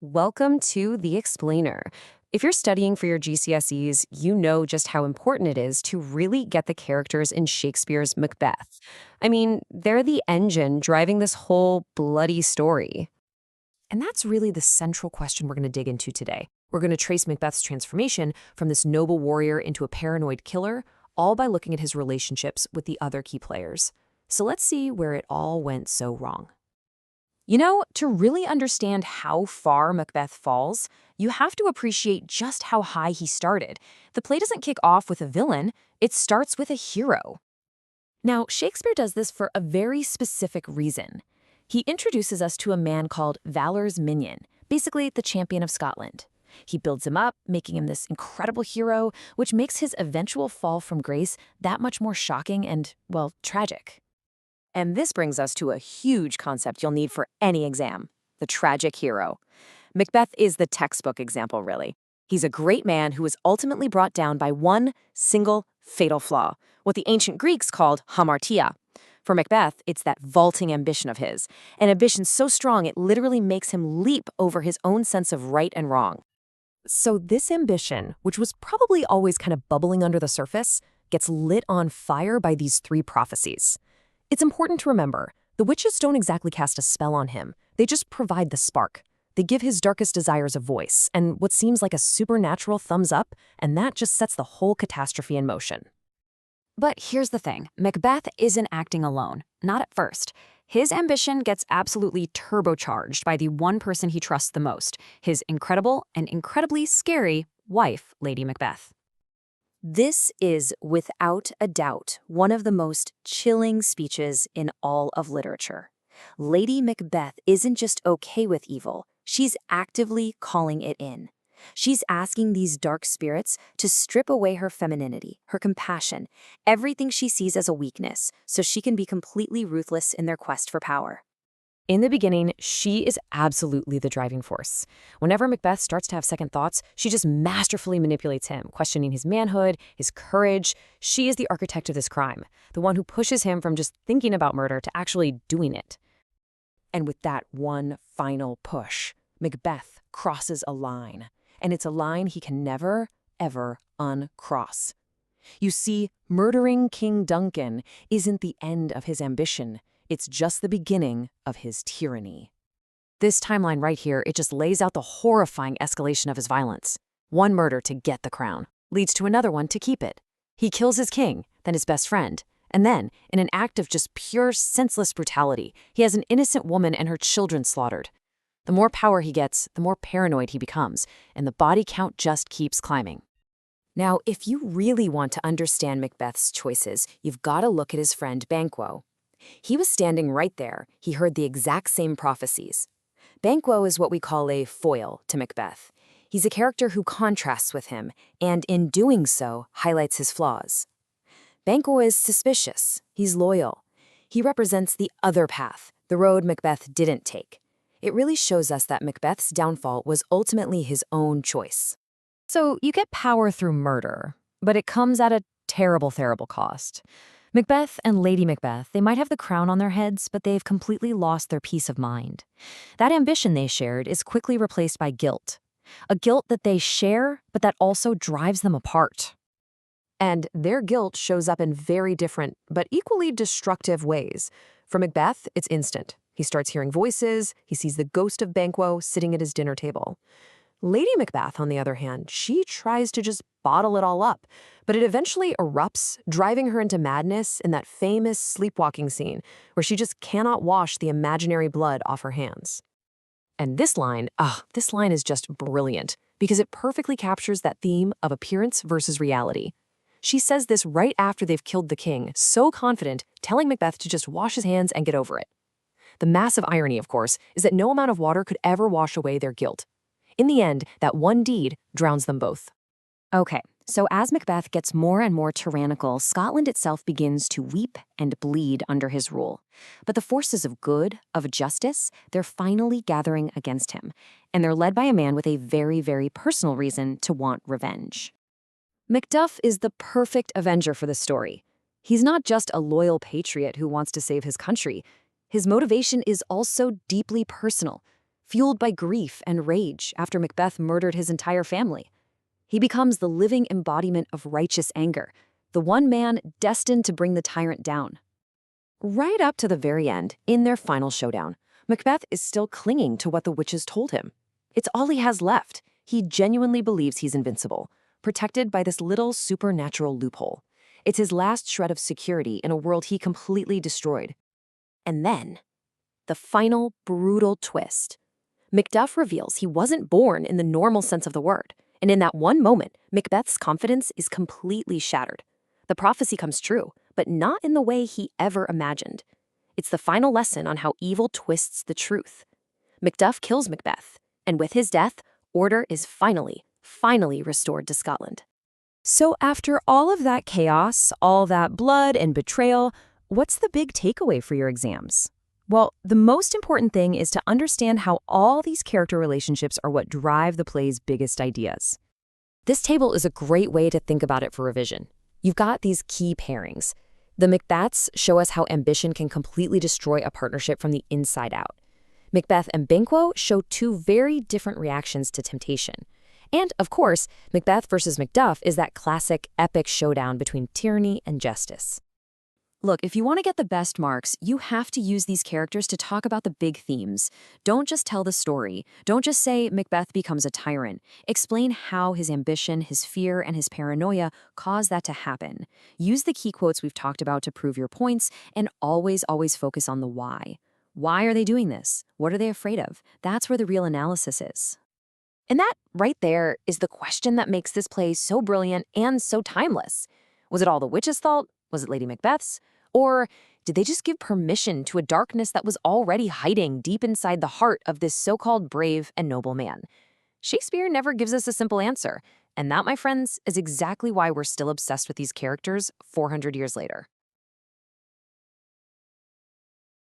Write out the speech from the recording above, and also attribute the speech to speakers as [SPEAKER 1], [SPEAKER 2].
[SPEAKER 1] Welcome to The Explainer. If you're studying for your GCSEs, you know just how important it is to really get the characters in Shakespeare's Macbeth. I mean, they're the engine driving this whole bloody story. And that's really the central question we're going to dig into today. We're going to trace Macbeth's transformation from this noble warrior into a paranoid killer, all by looking at his relationships with the other key players. So let's see where it all went so wrong. You know, to really understand how far Macbeth falls, you have to appreciate just how high he started. The play doesn't kick off with a villain, it starts with a hero. Now, Shakespeare does this for a very specific reason. He introduces us to a man called Valor's Minion, basically the champion of Scotland. He builds him up, making him this incredible hero, which makes his eventual fall from grace that much more shocking and, well, tragic. And this brings us to a huge concept you'll need for any exam, the tragic hero. Macbeth is the textbook example, really. He's a great man who was ultimately brought down by one single fatal flaw, what the ancient Greeks called hamartia. For Macbeth, it's that vaulting ambition of his, an ambition so strong it literally makes him leap over his own sense of right and wrong. So this ambition, which was probably always kind of bubbling under the surface, gets lit on fire by these three prophecies. It's important to remember, the witches don't exactly cast a spell on him. They just provide the spark. They give his darkest desires a voice, and what seems like a supernatural thumbs up, and that just sets the whole catastrophe in motion.
[SPEAKER 2] But here's the thing, Macbeth isn't acting alone, not at first. His ambition gets absolutely turbocharged by the one person he trusts the most, his incredible and incredibly scary wife, Lady Macbeth.
[SPEAKER 1] This is, without a doubt, one of the most chilling speeches in all of literature. Lady Macbeth isn't just okay with evil, she's actively calling it in. She's asking these dark spirits to strip away her femininity, her compassion, everything she sees as a weakness, so she can be completely ruthless in their quest for power. In the beginning, she is absolutely the driving force. Whenever Macbeth starts to have second thoughts, she just masterfully manipulates him, questioning his manhood, his courage. She is the architect of this crime, the one who pushes him from just thinking about murder to actually doing it. And with that one final push, Macbeth crosses a line. And it's a line he can never, ever uncross. You see, murdering King Duncan isn't the end of his ambition. It's just the beginning of his tyranny. This timeline right here, it just lays out the horrifying escalation of his violence. One murder to get the crown leads to another one to keep it. He kills his king, then his best friend, and then, in an act of just pure senseless brutality, he has an innocent woman and her children slaughtered. The more power he gets, the more paranoid he becomes, and the body count just keeps climbing. Now, if you really want to understand Macbeth's choices, you've got to look at his friend Banquo. He was standing right there. He heard the exact same prophecies. Banquo is what we call a foil to Macbeth. He's a character who contrasts with him, and in doing so, highlights his flaws. Banquo is suspicious. He's loyal. He represents the other path, the road Macbeth didn't take. It really shows us that Macbeth's downfall was ultimately his own choice. So you get power through murder, but it comes at a terrible, terrible cost. Macbeth and Lady Macbeth, they might have the crown on their heads, but they've completely lost their peace of mind. That ambition they shared is quickly replaced by guilt. A guilt that they share, but that also drives them apart. And their guilt shows up in very different, but equally destructive ways. For Macbeth, it's instant. He starts hearing voices, he sees the ghost of Banquo sitting at his dinner table. Lady Macbeth, on the other hand, she tries to just bottle it all up, but it eventually erupts, driving her into madness in that famous sleepwalking scene where she just cannot wash the imaginary blood off her hands. And this line is just brilliant because it perfectly captures that theme of appearance versus reality. She says this right after they've killed the king, so confident, telling Macbeth to just wash his hands and get over it. The massive irony, of course, is that no amount of water could ever wash away their guilt. In the end, that one deed drowns them both. Okay, so as Macbeth gets more and more tyrannical, Scotland itself begins to weep and bleed under his rule. But the forces of good, of justice, they're finally gathering against him, and they're led by a man with a very, very personal reason to want revenge. Macduff is the perfect avenger for the story. He's not just a loyal patriot who wants to save his country. His motivation is also deeply personal. fueled by grief and rage after Macbeth murdered his entire family. He becomes the living embodiment of righteous anger, the one man destined to bring the tyrant down. Right up to the very end, in their final showdown, Macbeth is still clinging to what the witches told him. It's all he has left. He genuinely believes he's invincible, protected by this little supernatural loophole. It's his last shred of security in a world he completely destroyed. And then, the final brutal twist. Macduff reveals he wasn't born in the normal sense of the word, and in that one moment, Macbeth's confidence is completely shattered. The prophecy comes true, but not in the way he ever imagined. It's the final lesson on how evil twists the truth. Macduff kills Macbeth, and with his death, order is finally restored to Scotland.
[SPEAKER 2] So after all of that chaos, all that blood and betrayal, what's the big takeaway for your exams? Well, the most important thing is to understand how all these character relationships are what drive the play's biggest ideas.
[SPEAKER 1] This table is a great way to think about it for revision. You've got these key pairings. The Macbeths show us how ambition can completely destroy a partnership from the inside out. Macbeth and Banquo show two very different reactions to temptation. And, of course, Macbeth versus Macduff is that classic epic showdown between tyranny and justice. Look, if you want to get the best marks, you have to use these characters to talk about the big themes. Don't just tell the story. Don't just say Macbeth becomes a tyrant. Explain how his ambition, his fear, and his paranoia cause that to happen. Use the key quotes we've talked about to prove your points, and always focus on the why. Why are they doing this? What are they afraid of? That's where the real analysis is. And that, right there, is the question that makes this play so brilliant and so timeless. Was it all the witches' fault? Was it Lady Macbeth's? Or did they just give permission to a darkness that was already hiding deep inside the heart of this so-called brave and noble man? Shakespeare never gives us a simple answer, and that, my friends, is exactly why we're still obsessed with these characters 400 years later.